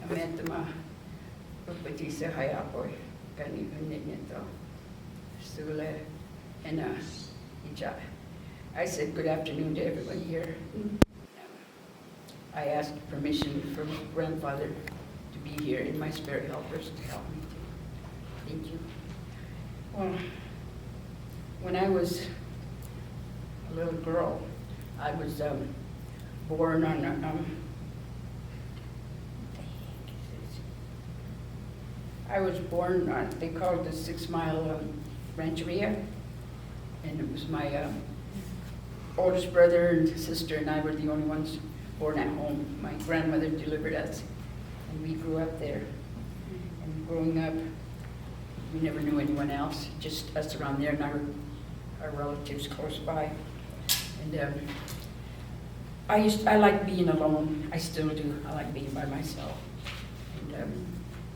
Ametama upatisa hayapoy kanipanin nito. Sula and Ija. I said good afternoon to everyone here. I asked permission from grandfather to be here and my spirit helpers to help me too. Thank you. Well, when I was a little girl, I was born on I was born on, they call it the 6 Mile Rancheria, and it was my oldest brother and sister and I were the only ones born at home. My grandmother delivered us, and we grew up there. And growing up, we never knew anyone else, just us around there and our relatives close by. And I like being alone. I still do. I like being by myself. And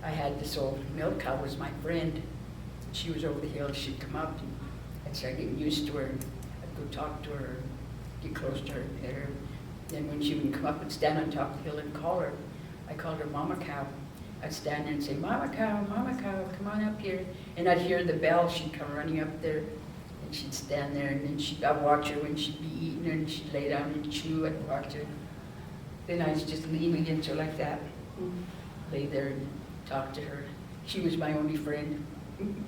I had this old milk cow was my friend. She was over the hill. She'd come up, and I'd start getting used to her. I'd go talk to her, get close to her, pet her. Then when she would come up and stand on top of the hill and call her, I called her Mama Cow. I'd stand there and say, Mama Cow, come on up here. And I'd hear the bell. She'd come running up there, and she'd stand there, and then I'd watch her when she'd be eating, and she'd lay down and chew. I'd watch her. Then I'd just lean against her like that, lay there and talk to her. She was my only friend. And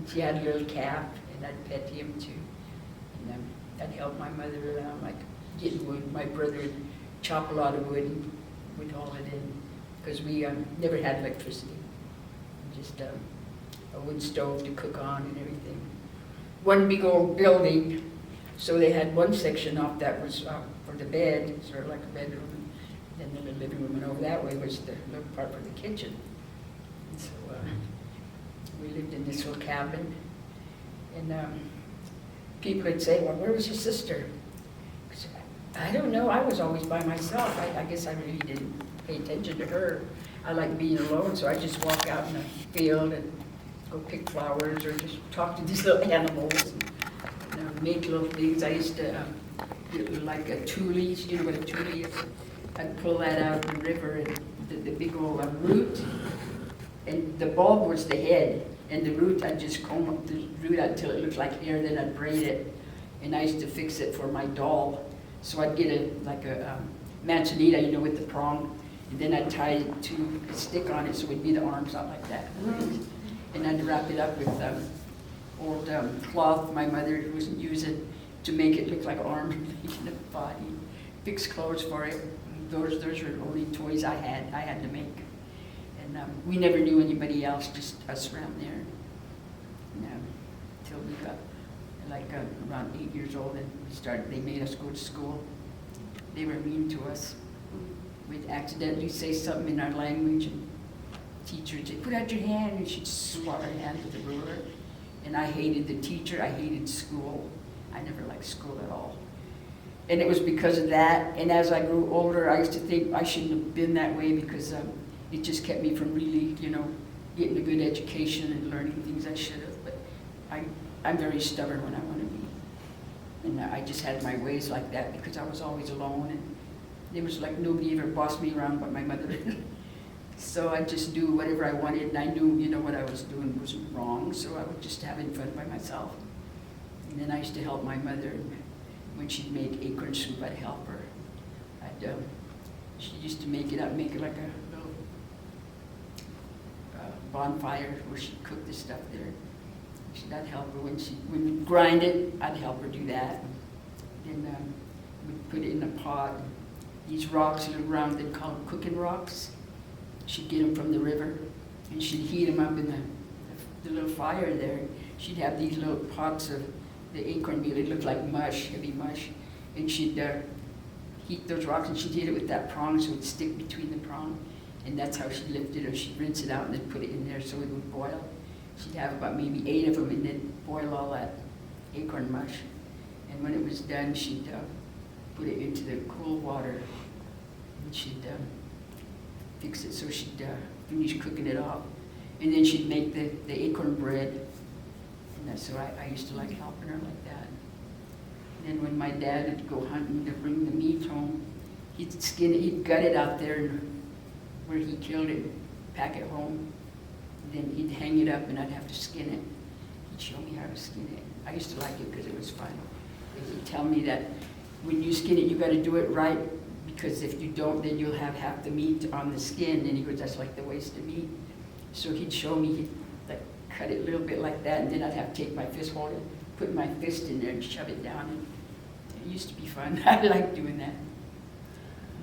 she had a little calf, and I'd pet him too. And I'd help my mother around, like getting wood. My brother would chop a lot of wood and we'd haul it in, because we never had electricity. Just a wood stove to cook on and everything. One big old building, so they had one section off that was for the bed, sort of like a bedroom. And then the living room, and over that way was the little part for the kitchen. And so we lived in this little cabin. And people would say, well, where was your sister? I said, I don't know, I was always by myself. I guess I really didn't pay attention to her. I like being alone, so I just walk out in the field and go pick flowers or just talk to these little animals and make little things. I used to get like a tule, you know what a tule is? I'd pull that out of the river, and the big old root, and the bulb was the head, and the root, I'd just comb up the root until it looked like hair, then I'd braid it, and I used to fix it for my doll. So I'd get a manzanita, you know, with the prong, and then I'd tie it to a stick on it, so it'd be the arms out like that. And I'd wrap it up with old cloth my mother wasn't using to make it look like arms making a body. Fix clothes for it. Those were the only toys I had to make. And we never knew anybody else, just us around there. Until we got like around 8 years old, and they made us go to school. They were mean to us. We'd accidentally say something in our language, and teacher would say, put out your hand, and she'd swat our hand with a ruler. And I hated the teacher, I hated school. I never liked school at all. And it was because of that, and as I grew older, I used to think I shouldn't have been that way, because it just kept me from really, you know, getting a good education and learning things I should have. But I'm very stubborn when I want to be. And I just had my ways like that because I was always alone, and it was like nobody ever bossed me around but my mother. So I just do whatever I wanted, and I knew, you know, what I was doing was wrong, so I was just having fun by myself. And then I used to help my mother. When she'd make acorn soup, I'd help her. She used to make it like a little bonfire where she'd cook the stuff there. I'd help her when we'd grind it. I'd help her do that. And we'd put it in a pot. These rocks little round, they'd call them cooking rocks. She'd get them from the river, and she'd heat them up in the little fire there. She'd have these little pots of the acorn meal. It looked like mush, heavy mush. And she'd heat those rocks, and she'd hit it with that prong so it would stick between the prong. And that's how she'd lift it, or she'd rinse it out and then put it in there so it would boil. She'd have about maybe 8 of them and then boil all that acorn mush. And when it was done, she'd put it into the cool water, and she'd fix it so she'd finish cooking it off. And then she'd make the acorn bread. And so I used to like helping her like that. And then when my dad would go hunting to bring the meat home, he'd skin it, he'd gut it out there and where he killed it, pack it home, then he'd hang it up and I'd have to skin it. He'd show me how to skin it. I used to like it because it was fun. He'd tell me that when you skin it, you got to do it right, because if you don't, then you'll have half the meat on the skin, and he goes, that's like the waste of meat. So he'd show me, he'd like cut it a little bit like that, and then I'd have to take my fist holder, put my fist in there and shove it down, and it used to be fun. I liked doing that.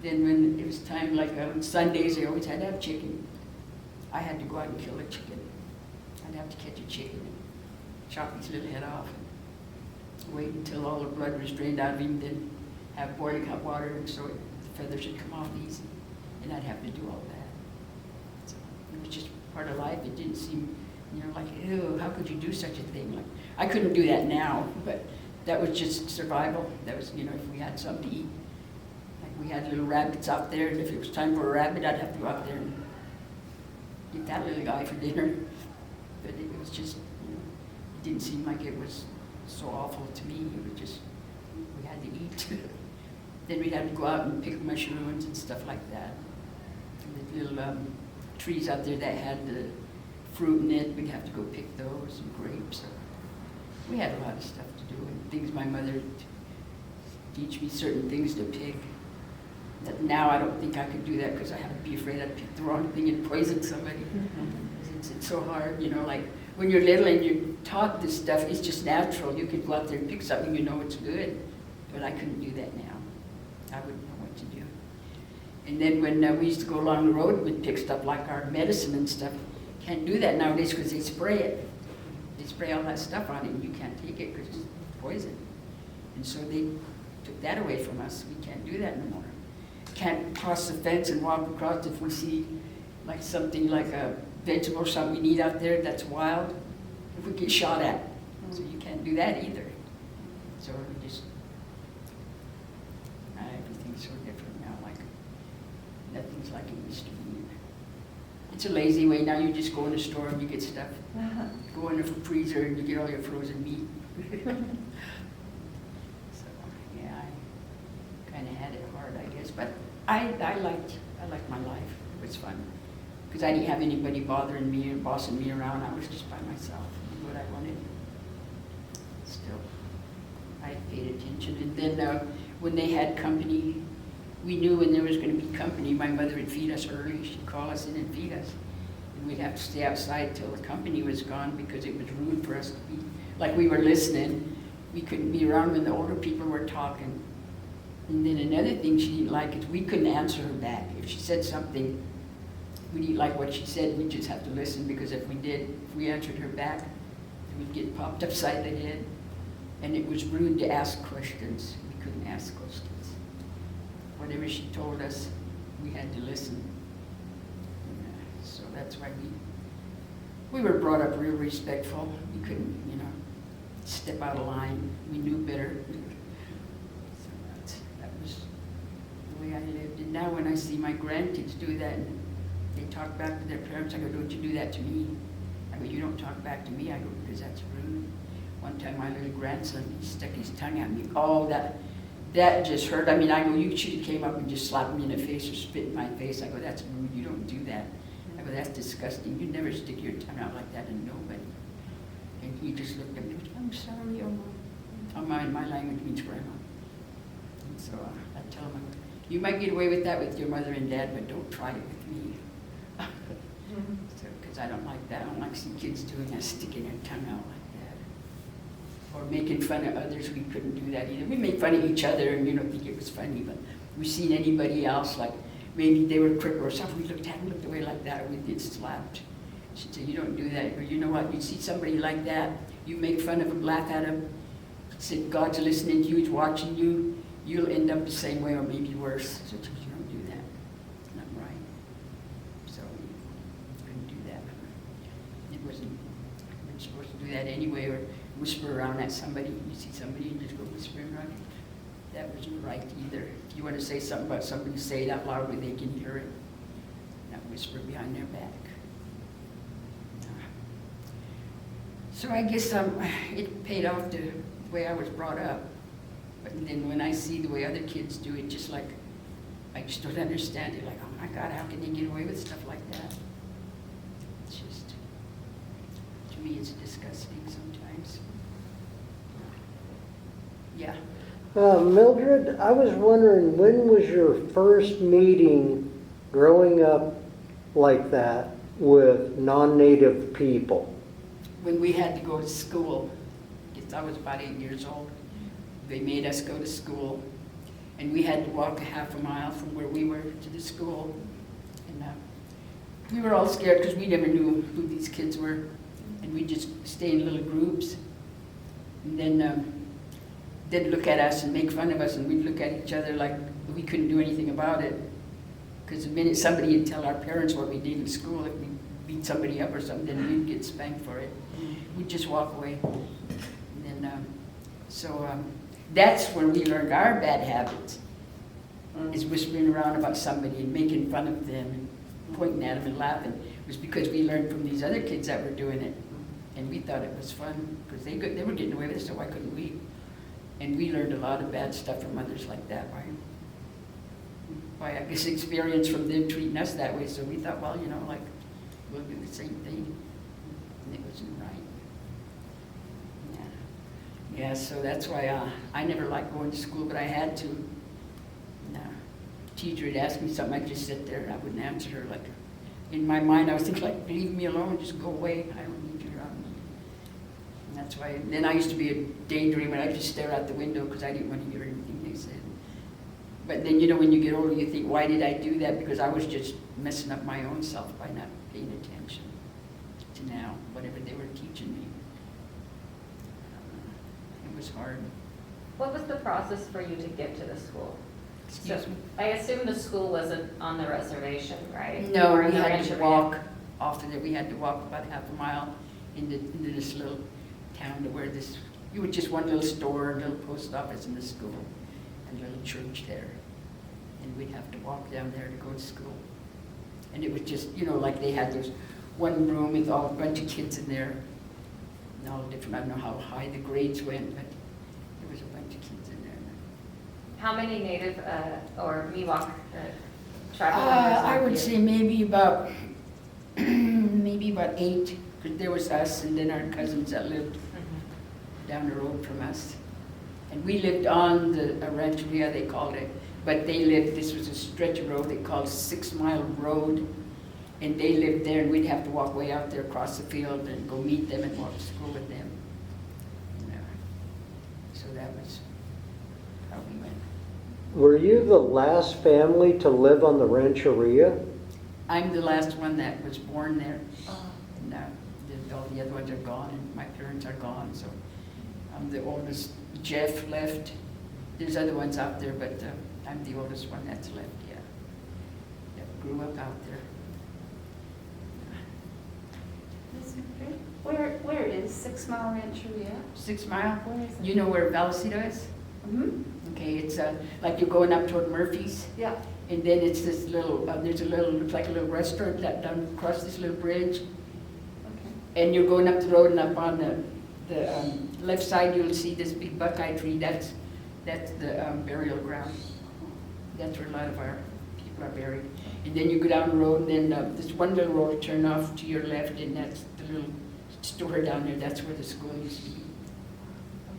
Then when it was time, like on Sundays, I always had to have chicken. I had to go out and kill a chicken. I'd have to catch a chicken and chop his little head off. Wait until all the blood was drained out of him, then have boiling hot water, and so the feathers would come off easy, and I'd have to do all that. So it was just part of life. It didn't seem, like, ew, how could you do such a thing? Like, I couldn't do that now, but that was just survival. That was, if we had something to eat. Like, we had little rabbits out there, and if it was time for a rabbit, I'd have to go out there and get that little guy for dinner. But it was just, it didn't seem like it was so awful to me. It was just, we had to eat. Then we'd have to go out and pick mushrooms and stuff like that. And the little trees out there that had the fruit in it, we'd have to go pick those, and grapes. We had a lot of stuff to do, and things my mother would teach me certain things to pick. That now I don't think I could do that, because I have to be afraid I'd pick the wrong thing and poison somebody. It's so hard, like when you're little and you're taught this stuff, it's just natural. You could go out there and pick something, it's good. But I couldn't do that now. I wouldn't know what to do. And then when we used to go along the road, we'd pick stuff like our medicine and stuff. Can't do that nowadays because they spray it. They spray all that stuff on it, and you can't take it because it's poison. And so they took that away from us. We can't do that anymore. Can't cross the fence and walk across if we see like something like a vegetable or something we need out there that's wild, if we get shot at. So you can't do that either. So we just, everything's so different now, like nothing's like it used to be. It's a lazy way now. You just go in the store and you get stuff. Go in the freezer and you get all your frozen meat. So yeah, I kind of had it hard, I guess, but I liked my life. It was fun because I didn't have anybody bothering me and bossing me around. I was just by myself, did what I wanted. Still, I paid attention, and then when they had company, we knew when there was going to be company, my mother would feed us early. She'd call us in and feed us. And we'd have to stay outside till the company was gone because it was rude for us to be, like we were listening. We couldn't be around when the older people were talking. And then another thing she didn't like is we couldn't answer her back. If she said something, we didn't like what she said, we'd just have to listen, because if we answered her back, we'd get popped upside the head. And it was rude to ask questions. We couldn't ask questions. Whatever she told us, we had to listen. So that's why we were brought up real respectful. We couldn't, step out of line. We knew better. So that was the way I lived. And now when I see my grandkids do that, and they talk back to their parents, I go, don't you do that to me. I go, you don't talk back to me. I go, because that's rude. One time my little grandson, he stuck his tongue at me. Oh, that just hurt. I mean, I go, you should have came up and just slapped me in the face or spit in my face. I go, that's rude. You don't do that. I go, that's disgusting. You never stick your tongue out like that to nobody. And he just looked at me and said, I'm sorry, Oma. Oma in my language means grandma. And so I tell him, you might get away with that with your mother and dad, but don't try it with me. Because I don't like that. I don't like seeing kids doing that, sticking their tongue out like that. Or making fun of others. We couldn't do that either. We made fun of each other and think it was funny, but we seen anybody else, like maybe they were crooked or something, we looked at them, looked away like that, and we'd get slapped. She'd say, you don't do that. Or you know what, you see somebody like that, you make fun of them, laugh at them, said God's listening to you, he's watching you, you'll end up the same way or maybe worse. So you don't do that. It's not right. So we couldn't do that. We weren't supposed to do that anyway, or whisper around at somebody. You see somebody and just go whispering around. That wasn't right either. If you want to say something about somebody, say it out loud where they can hear it. Not whisper behind their back. So I guess it paid off the way I was brought up. But then when I see the way other kids do it, just like, I just don't understand it. Like, oh my God, how can they get away with stuff like that? It's just, to me, it's disgusting sometimes. Yeah. Mildred, I was wondering, when was your first meeting growing up like that with non-native people? When we had to go to school, I was about 8 years old, they made us go to school, and we had to walk a half a mile from where we were to the school. And we were all scared because we never knew who these kids were, and we just stay in little groups. And then they'd look at us and make fun of us, and we'd look at each other like we couldn't do anything about it. Because the minute somebody would tell our parents what we did in school, if we beat somebody up or something, then we'd get spanked for it. We'd just walk away. And then, that's where we learned our bad habits, is whispering around about somebody and making fun of them and pointing at them and laughing. It was because we learned from these other kids that were doing it. And we thought it was fun, because they were getting away with it, so why couldn't we? And we learned a lot of bad stuff from others like that, by I guess experience from them treating us that way. So we thought, well, you know, like, we'll do the same thing. And it wasn't right. Yeah, so that's why I never liked going to school, but I had to. And, teacher would ask me something, I'd just sit there and I wouldn't answer her. Like, in my mind, I was thinking, like, leave me alone, just go away. I don't need you around me. And that's why. Then I used to be a daydreamer. I'd just stare out the window because I didn't want to hear anything they said. But then, you know, when you get older, you think, why did I do that? Because I was just messing up my own self by not paying attention to now, whatever they were teaching me. It was hard. What was the process for you to get to the school? Excuse me? I assume the school wasn't on the reservation, right? No, Or we in the had to rancheria? walk off of there. We had to walk about half a mile into this little town to where you were just one little store, a little post office in the school, and a little church there. And we'd have to walk down there to go to school. And it was just, you know, like they had this one room with all a bunch of kids in there. And all different, I don't know how high the grades went, but there was a bunch of kids in there. How many Native or Miwok tribal members? I were would you? say maybe about 8, because there was us and then our cousins that lived down the road from us. And we lived on the rancheria, they called it, but they lived, this was a stretch of road they called 6 Mile Road, and they lived there, and we'd have to walk way out there across the field and go meet them and walk to school with them. So that was how we went. Were you the last family to live on the rancheria? I'm the last one that was born there. And all the other ones are gone, and my parents are gone, so I'm the oldest. Jeff left. There's other ones out there, but I'm the oldest one that's left, yeah. That grew up out there. Where is 6 Mile Rancheria? 6 Mile? Where is it? You know where Valley is? Mm-hmm. Okay, it's like you're going up toward Murphy's, Yeah. and then it's this little, looks like a little restaurant that down across this little bridge. Okay. And you're going up the road, and up on the left side, you'll see this big buckeye tree. That's the burial ground. That's where a lot of our people are buried. And then you go down the road, and then this one little road turn off to your left, and that's the little store down there. That's where the school used to be.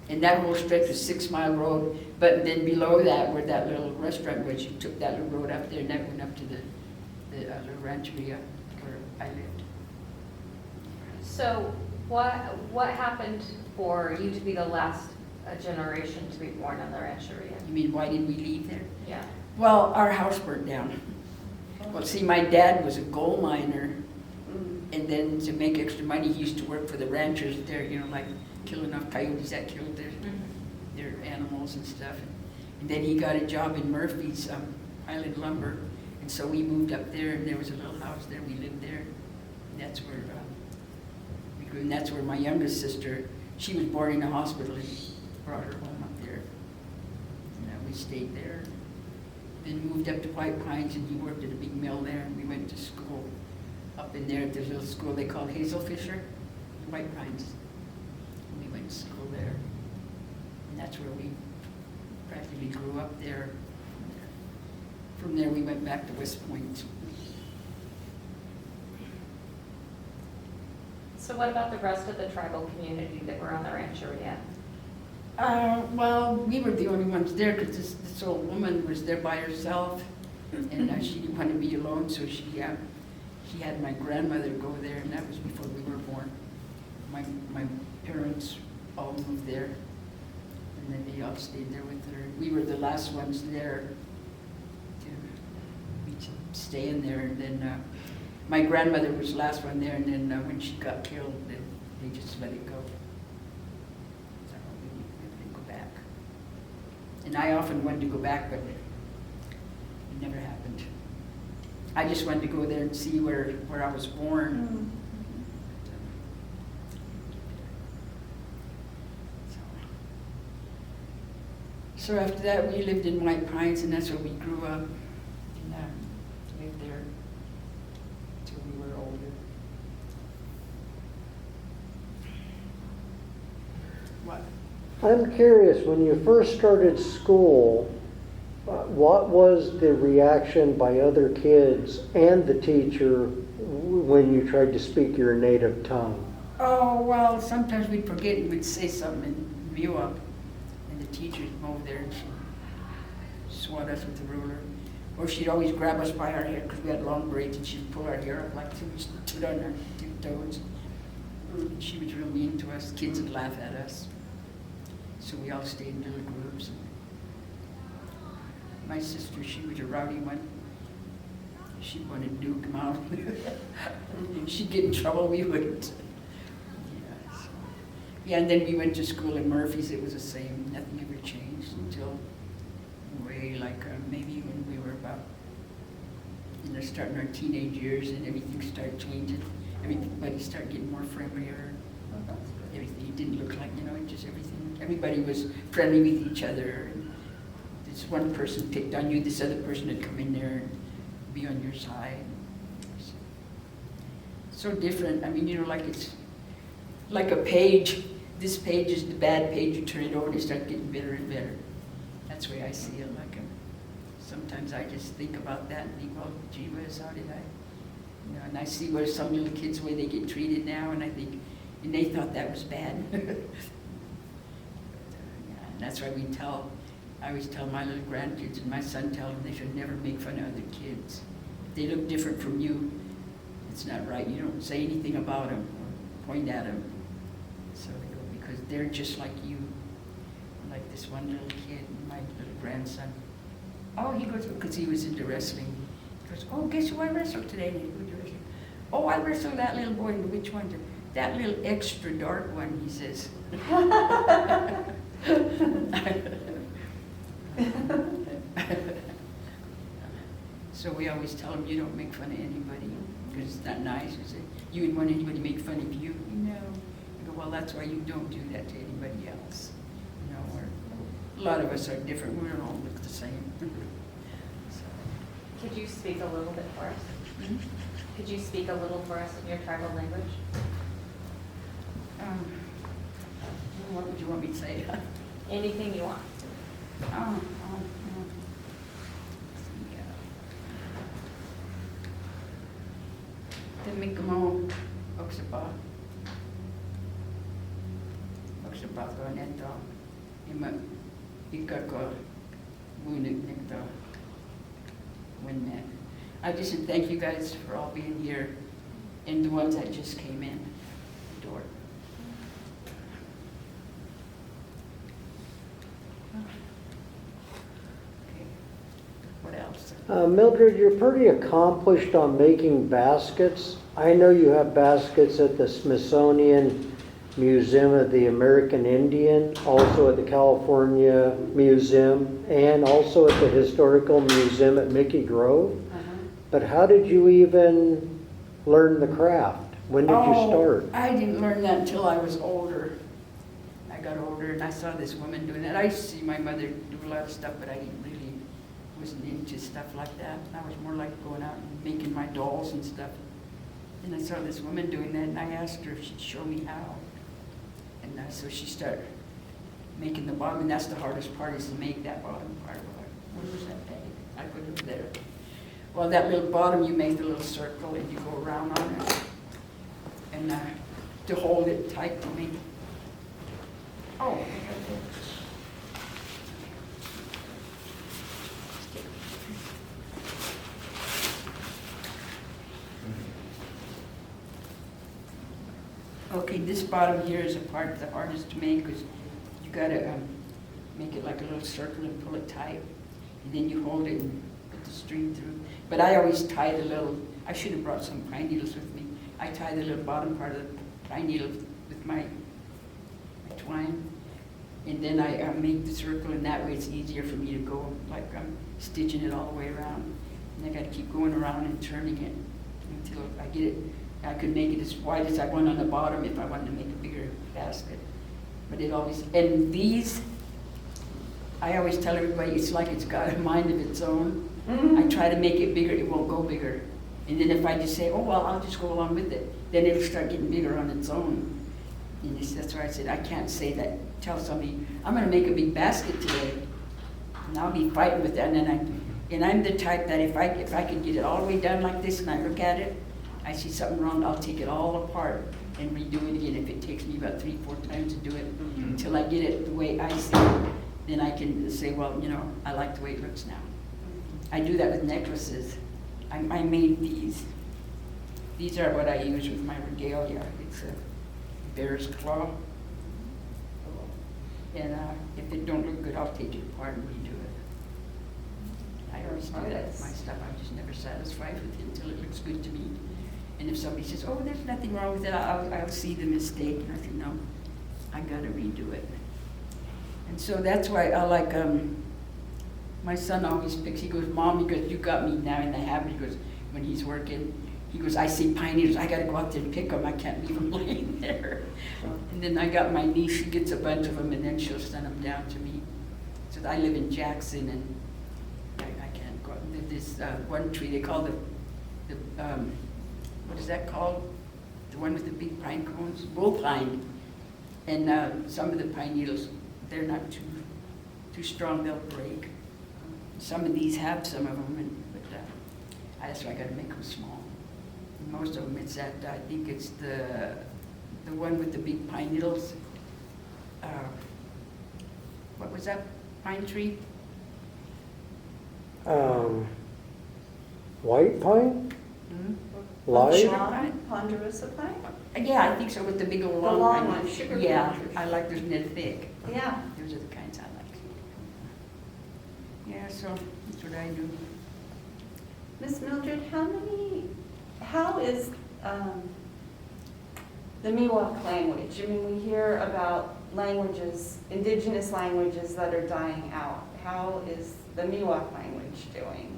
And that whole stretch was 6 Mile Road. But then below that, where that little restaurant was, you took that little road up there, and that went up to the little rancheria where I lived. So what happened for you to be the last generation to be born on the rancheria? You mean, why did we leave there? Yeah. Well, our house burnt down. Well, see, my dad was a gold miner, and then to make extra money, he used to work for the ranchers there, you know, like killing off coyotes that killed their animals and stuff. And then he got a job in Murphy's Highland Lumber, and so we moved up there, and there was a little house there. We lived there. And that's where we grew, and that's where my youngest sister, she was born in a hospital, and brought her home up there. And we stayed there. Then moved up to White Pines, and he worked at a big mill there, and we went to school up in there at this little school they called Hazel Fisher, White Pines. And we went to school there. And that's where we practically grew up there From there, we went back to West Point. So what about the rest of the tribal community that were on the rancheria? Well, we were the only ones there because this old woman was there by herself, and she didn't want to be alone, so she had my grandmother go there, and that was before we were born. My parents all moved there, and then they all stayed there with her. We were the last ones there to be staying there, and then my grandmother was the last one there, and then when she got killed, they just let it go. So we didn't go back. And I often wanted to go back, but it never happened. I just wanted to go there and see where I was born. So after that, we lived in White Pines, and that's where we grew up. And lived there until we were older. What? I'm curious, when you first started school, what was the reaction by other kids and the teacher when you tried to speak your native tongue? Oh, well, sometimes we'd forget and we'd say something in Miwok, and the teacher'd come over there and she'd swat us with a ruler. Or she'd always grab us by our hair because we had long braids, and she'd pull our hair up like so we stood on our tiptoes. And she was real mean to us. Kids would laugh at us. So we all stayed in little groups. My sister, she was a rowdy one. She wanted to duke them out. She'd get in trouble, we wouldn't. Yeah, and then we went to school in Murphy's. It was the same. Nothing ever changed until way maybe when we were about, starting our teenage years, and everything started changing. Everybody started getting more friendlier. Everything, it didn't look like, just everything. Everybody was friendly with each other. This one person picked on you, this other person would come in there and be on your side. So different. It's like a page. This page is the bad page. You turn it over and it starts getting better and better. That's the way I see it. Sometimes I just think about that and think, well, gee whiz, how did I? And I see where some little kids, the way they get treated now, and I think, and they thought that was bad. And that's why I always tell my little grandkids, and my son tells them they should never make fun of other kids. If they look different from you, it's not right. You don't say anything about them or point at them. So because they're just like you. Like this one little kid, my little grandson. Oh, he goes, because he was into wrestling. He goes, oh, guess who I wrestled today? And he goes to wrestling. Oh, I wrestled that little boy. Which one? That little extra dark one, he says. So we always tell him, you don't make fun of anybody, because it's not nice. We say, you wouldn't want anybody to make fun of you. No. I go, well, that's why you don't do that to anybody else. A lot of us are different. We don't all look the same. Could you speak a little bit for us? Mm-hmm. Could you speak a little for us in your tribal language? What would you want me to say? Anything you want. Temikmo Oksapa. Oksapa ko neto. Ima ikako wunik nekto. I just said thank you guys for all being here, and the ones that just came in the door. Okay. What else? Mildred, you're pretty accomplished on making baskets. I know you have baskets at the Smithsonian Museum of the American Indian, also at the California Museum, and also at the Historical Museum at Mickey Grove. But how did you even learn the craft? When did you start? I didn't learn that until I was older. I got older and I saw this woman doing that. I used to see my mother do a lot of stuff, but I wasn't into stuff like that. I was more like going out and making my dolls and stuff. And I saw this woman doing that, and I asked her if she'd show me how. And so she started making the bottom, and that's the hardest part, is to make that bottom part. Where was that peg? I put it there. Well, that little bottom, you make the little circle and you go around on it. And to hold it tight for me. Oh. Okay, this bottom here is the part the hardest to make because you gotta make it like a little circle and pull it tight. And then you hold it and put the string through. But I always tie the little, I should have brought some pine needles with me. I tie the little bottom part of the pine needle with my twine. And then I make the circle, and that way it's easier for me to go, like I'm stitching it all the way around. And I gotta keep going around and turning it until I get it. I could make it as wide as I want on the bottom if I wanted to make a bigger basket. But it always, and these, I always tell everybody, it's like it's got a mind of its own. I try to make it bigger, it won't go bigger. And then if I just say, oh, well, I'll just go along with it, then it'll start getting bigger on its own. And that's why I said, I can't say that, tell somebody, I'm gonna make a big basket today. And I'll be fighting with that, and I'm the type that if I could get it all the way down like this and I look at it, I see something wrong, I'll take it all apart and redo it again. If it takes me about 3-4 times to do it until I get it the way I see it, then I can say, well, you know, I like the way it looks now. I do that with necklaces. I made these. These are what I use with my regalia. It's a bear's claw. And if it don't look good, I'll take it apart and redo it. I always do that with my stuff. I'm just never satisfied with it until it looks good to me. And if somebody says, oh, there's nothing wrong with it, I'll see the mistake. And I say, no, I gotta redo it. And so that's why I like, my son always picks, he goes, Mom, he goes, you got me now in the habit, he goes, when he's working, he goes, I see pine needles, I gotta go out there and pick them, I can't leave them laying there. And then I got my niece, she gets a bunch of them and then she'll send them down to me. So I live in Jackson and I can't go out. This one tree, they call the what is that called? The one with the big pine cones? Bull pine. And some of the pine needles, they're not too strong, they'll break. Some of these have some of them, but that's why I gotta make them small. And most of them, it's that, I think it's the one with the big pine needles. What was that pine tree? White pine? Hmm? Light? Sugar Long, pine? ponderosa pine? Yeah, I think so, with the big old The long long pine. one, sugar Yeah, pine. I like those, and they're thick. Yeah. Those are the kinds I like. Yeah, so that's what I do. Miss Mildred, how is the Miwok language? I mean, we hear about languages, indigenous languages that are dying out. How is the Miwok language doing?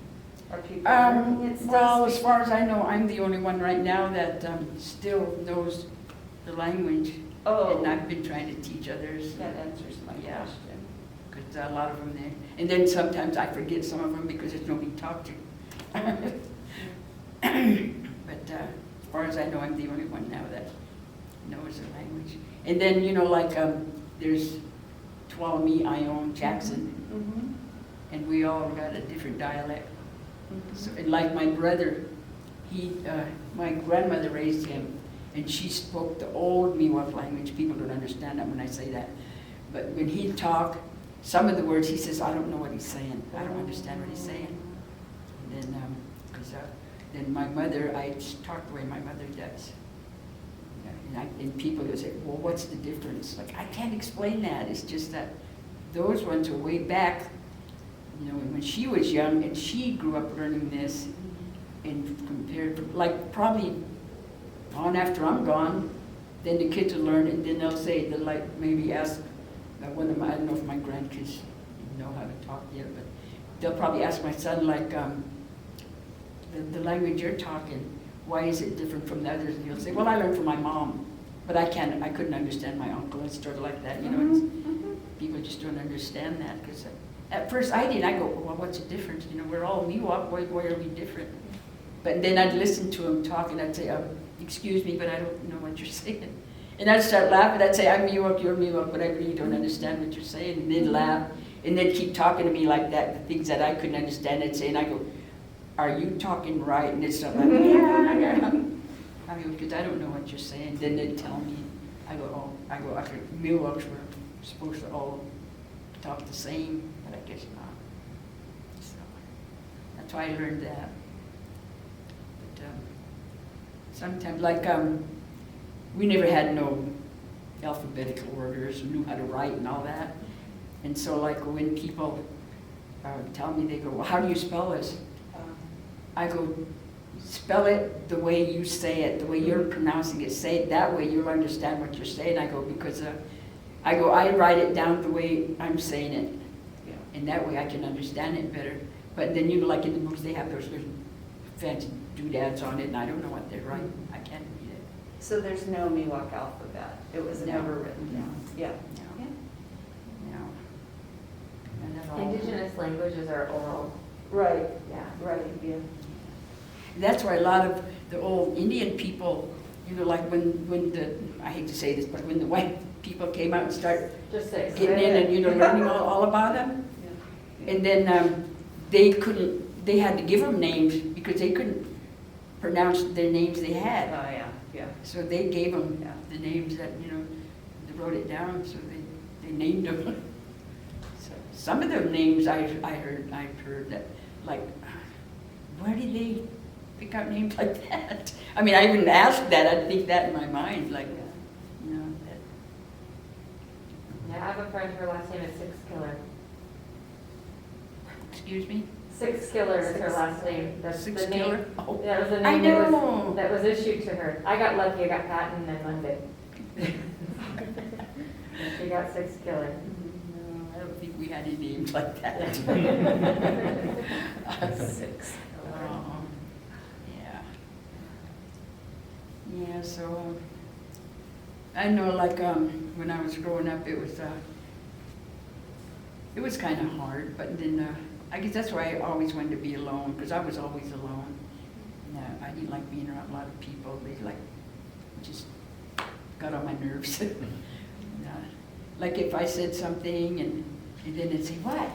Are people learning it still? Well, as speaking? far as I know, I'm the only one right now that still knows the language. Oh. And I've been trying to teach others. That answers my Yeah. question. Because a lot of them there. And then sometimes I forget some of them because there's nobody to talk to. But as far as I know, I'm the only one now that knows the language. And then, you know, like there's Tuolumne, Ione, Jackson, and we all got a different dialect. So, and like my brother, my grandmother raised him, and she spoke the old Miwok language. People don't understand that when I say that. But when he'd talk, some of the words he says, I don't know what he's saying. I don't understand what he's saying. And then, then my mother, I talk the way my mother does. And people will say, well, what's the difference? Like, I can't explain that. It's just that those ones are way back, you know, when she was young and she grew up learning this, and compared to, like, probably on after I'm gone, then the kids will learn, and then they'll say, they'll like maybe ask one of my, I don't know if my grandkids know how to talk yet, but they'll probably ask my son, like, the language you're talking, why is it different from the others? And he'll say, well, I learned from my mom, but I couldn't understand my uncle. It's sort of like that, you know. People just don't understand that, because at first I did. I go, well, what's the difference? You know, we're all Miwok, why are we different? But then I'd listen to him talk, and I'd say, excuse me, but I don't know what you're saying. And I'd start laughing. I'd say, I'm Miwok, you're Miwok, but I really don't understand what you're saying. And they'd laugh. and they'd keep talking to me like that, the things that I couldn't understand, they'd say, and I go, are you talking right? And it's like, yeah. I mean, because I don't know what you're saying. Then they'd tell me, I think Miwoks were supposed to all talk the same, but I guess not. So that's why I learned that. But sometimes, like, we never had no alphabetical orders, knew how to write and all that. And so, like, when people tell me, they go, well, how do you spell this? I go, spell it the way you say it, the way you're pronouncing it. Say it that way, you'll understand what you're saying. I go, because I write it down the way I'm saying it. And that way I can understand it better. But then, you know, like in the books, they have those fancy doodads on it, and I don't know what they're writing. I can't read it. So there's no Miwok alphabet? It was never written down? Yeah. No. And then all- Indigenous languages are oral. Right, Yeah. right, yeah. That's why a lot of the old Indian people, you know, like when the, I hate to say this, but when the white people came out and started Just six. getting in and, you know, learning all about them, and then they had to give them names because they couldn't pronounce their names they Oh, had. yeah. So they gave them Yeah. the names that, you know, they wrote it down, so they named them. So some of the names I've heard that, like, where did they pick out names like that? I mean, I even asked that, I'd think that in my mind, like, you know, that. Yeah, I have a friend, her last name is Six Killer. Excuse me? Six Killer is her last name. That's Six the name. Killer? Oh, That was the I name know. that was issued to her. I got lucky, I got Patton and Monday. She got Six Killer. No, I don't think we had any names like that. Six. Yeah. Yeah, so, I know, like, when I was growing up, it was kind of hard, but then, I guess that's why I always wanted to be alone, because I was always alone. I didn't like being around a lot of people. They, like, just got on my nerves. Like, if I said something, and then they'd say, what?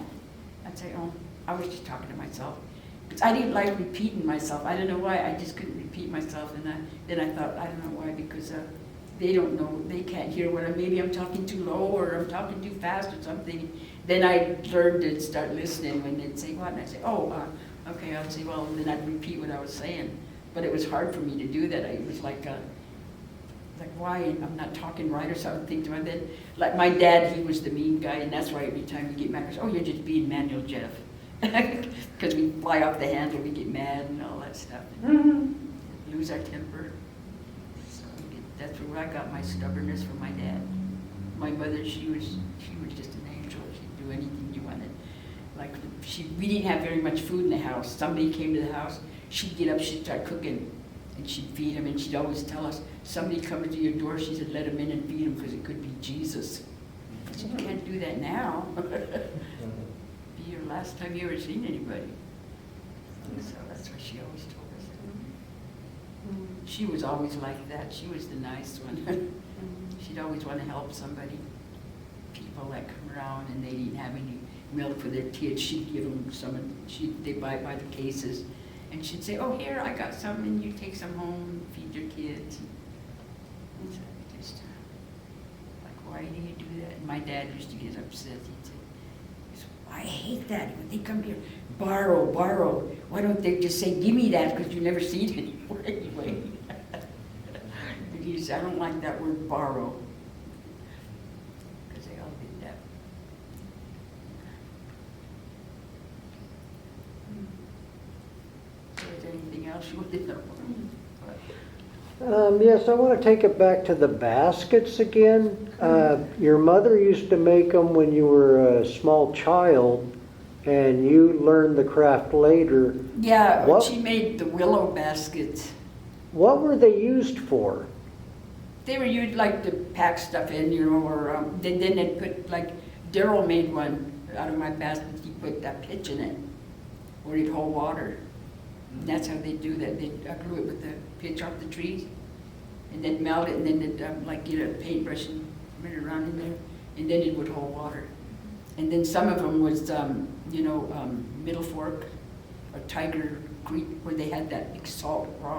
I'd say, oh, I was just talking to myself. Because I didn't like repeating myself. I don't know why, I just couldn't repeat myself. And then I thought, I don't know why, because they don't know, they can't hear maybe I'm talking too low, or I'm talking too fast or something. Then I learned to start listening when they'd say, what? And I'd say, oh, okay. I'd say, well, then I'd repeat what I was saying. But it was hard for me to do that. It was like why I'm not talking right or something to my dad. Like my dad, he was the mean guy, and that's why every time we get mad, he goes, oh, you're just being Manuel Jeff. Because we fly off the handle, we get mad and all that stuff. And lose our temper. So that's where I got my stubbornness from my dad. My mother, she was just an angel. She'd do anything you wanted. Like, we didn't have very much food in the house. Somebody came to the house, she'd get up, she'd start cooking, and she'd feed them, and she'd always tell us, somebody comes to your door, she said, let them in and feed them, because it could be Jesus. I said, you can't do that now. Be your last time you ever seen anybody. So that's what she always told us. She was always like that. She was the nice one. She'd always want to help somebody. People that come around and they didn't have any milk for their kids, she'd give them some, and they buy it by the cases. And she'd say, oh, here, I got some, and you take some home, feed your kids. And so just, like, why do you do that? And my dad used to get upset. He'd say, I hate that. When they come here, borrow. Why don't they just say, give me that, because you never see it anymore anyway. And he said, I don't like that word borrow. Because they all did that. Is there anything else you wanted to know? Yes, I want to take it back to the baskets again. Your mother used to make them when you were a small child, and you learned the craft later. Yeah, she made the willow baskets. What were they used for? They were used like to pack stuff in, you know, or then they'd put, like, Daryl made one out of my basket. He put that pitch in it, or he'd hold water. And that's how they do that. They'd glue it with the pitch off the trees, and then melt it, and then they'd like get a paintbrush and run it around in there, and then it would hold water. And then some of them was, Middle Fork or Tiger Creek, where they had that big salt rock.